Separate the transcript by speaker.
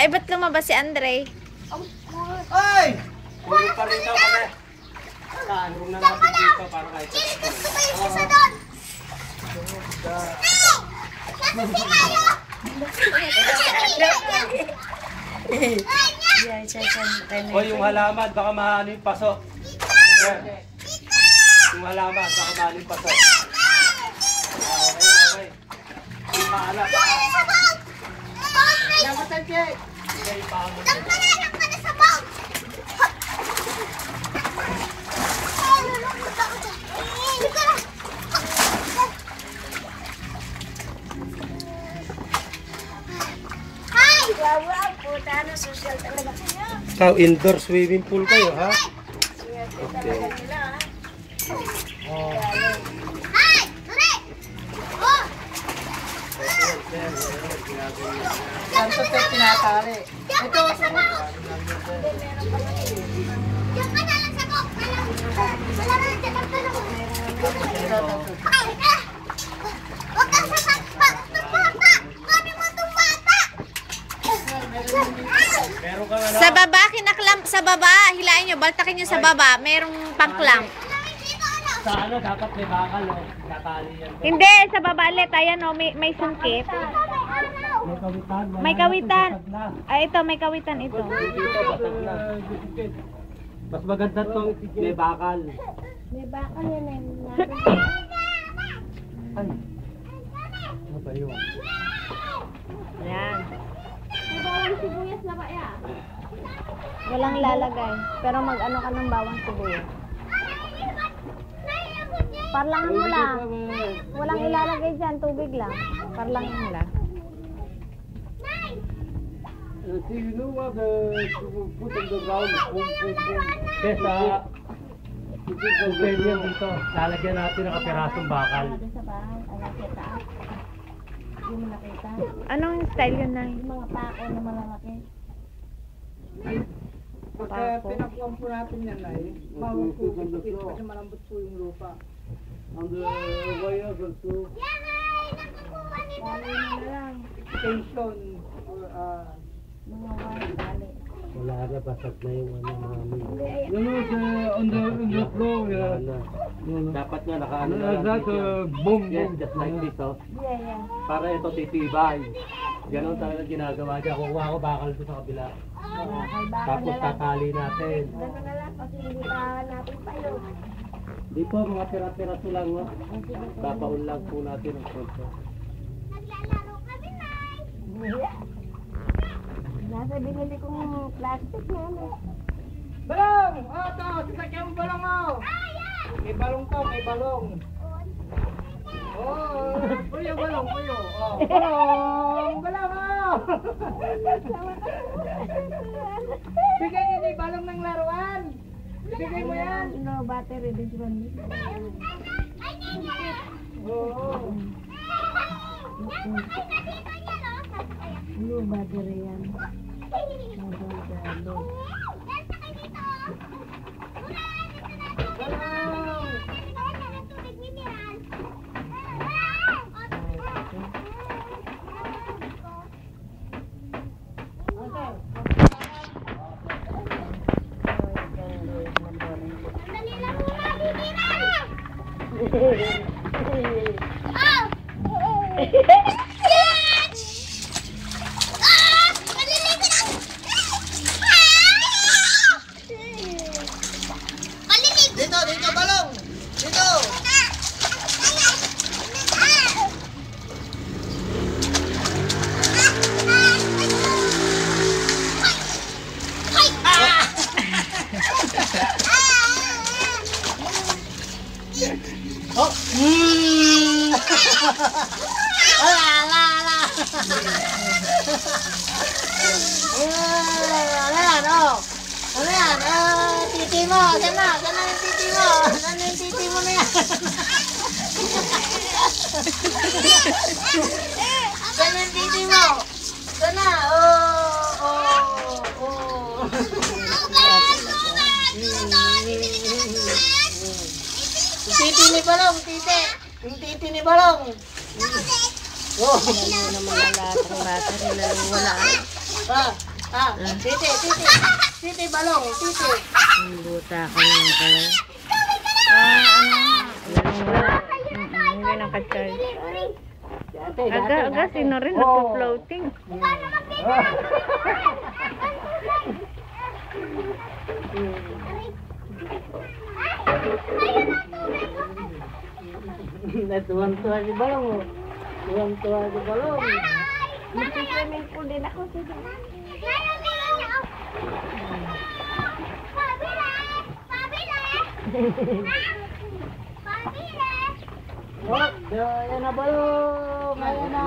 Speaker 1: Ay, ba't lumabas si Andre?
Speaker 2: Ay! Puro pa rin daw kasi. Kaanong na natin dito para kahit. O yung halaman, baka maano yung paso. Yung halaman, baka maano yung paso. Okay. Yung paalat. Lamatan siya. Sige, paano. Ikaw, indoor swimming pool kayo, ha? Okay. Oh. Santo sa tinatali. Ito,
Speaker 3: Diyan ka na lang sa ko. Wala na lang dyan. Huwag kang sa bata. Kami mo itong bata.
Speaker 1: Sa baba, kinaklam sa baba. Hilain nyo, baltakin nyo sa baba. Merong pangklam.
Speaker 2: sa ano, dapat may bakal, no? Tatali yan.
Speaker 1: Hindi, sa baba ulit. Ayan o, may sungkit.
Speaker 2: May kawitan.
Speaker 1: May kawitan. Ay, ito, may kawitan ito.
Speaker 2: Dito, basag na. Mas maganda itong may bakal.
Speaker 3: May bakal yan eh.
Speaker 2: Ay. Ano ba yun?
Speaker 1: Ayan.
Speaker 3: May bawang sibuyas na ba yan?
Speaker 1: Walang lalagay. Pero mag-ano ka ng bawang sibuyas. Parlang mo lang. Walang ilalagay dyan. Tubig lang. Parlang mo lang.
Speaker 2: Do you know what to put on the ground? Kesa, pwede yan dito. Lalagyan natin ng kapirasong bakal.
Speaker 3: Sa bahay. Ayan, kita. Hindi mo nakita.
Speaker 1: Anong style yun na?
Speaker 3: Yung mga pako na malalaki.
Speaker 4: Pagka pinakuha po natin yan ay mawagpupit kasi malambot po yung lupa.
Speaker 2: On the wires also.
Speaker 3: Dali mo na lang.
Speaker 4: Station or
Speaker 3: Mga wire, dali.
Speaker 2: Wala na, basag na yung ano namin.
Speaker 3: Hindi, ay,
Speaker 4: no, on the floor,
Speaker 2: Wala na. Dapat nga nakaano na lang.
Speaker 4: that
Speaker 2: dito.
Speaker 4: boom,
Speaker 2: Yes, just like this, oh.
Speaker 3: yeah, yeah.
Speaker 2: Para ito titibay. Ganon talaga ginagawa niya. Kukuha ko bakal doon sa kabila.
Speaker 3: Kay bakal
Speaker 2: Tapos
Speaker 3: na lang.
Speaker 2: tatali natin.
Speaker 3: Gano'n na lang kasi hindi pa natin payo.
Speaker 2: Di po, mga pira-piraso lang, oh. Papaun lang po natin ang konto.
Speaker 3: Naglalaro kami, Nay. Nasa binili kong plastic na ano.
Speaker 4: balong! Oh, ito! Sasakyan mo balong mo! May balong to, may balong. Oh, puyo balong, puyo. Oh, balong! Balong mo! Bigay niyo ni balong ng laruan. Bigay mo yan.
Speaker 3: No battery, this one.
Speaker 4: Oo.
Speaker 3: No battery yan.
Speaker 4: Dito, dito, balong! Dito! Oh!
Speaker 3: Ano yan, oh? Ano yan? Titi mo. Saan na? Saan na yung titi mo? Saan na yung titi mo na yan? Saan na yung titi mo? Saan na? Titi ni Balong, titi. Yung titi ni Balong. Oh.
Speaker 1: Ano naman ang lahat ng battery na wala.
Speaker 3: Ah, titi, titi. Titi, balong, titi.
Speaker 1: Buta ka naman pala. Hindi naka-charge. Aga, sino rin nagpo-floating?
Speaker 3: Natuwang-tuwa si balong. Tuwang-tuwa si balong. Mag-swimming pool din ako sa Oh, ayan na balong. Ayan na.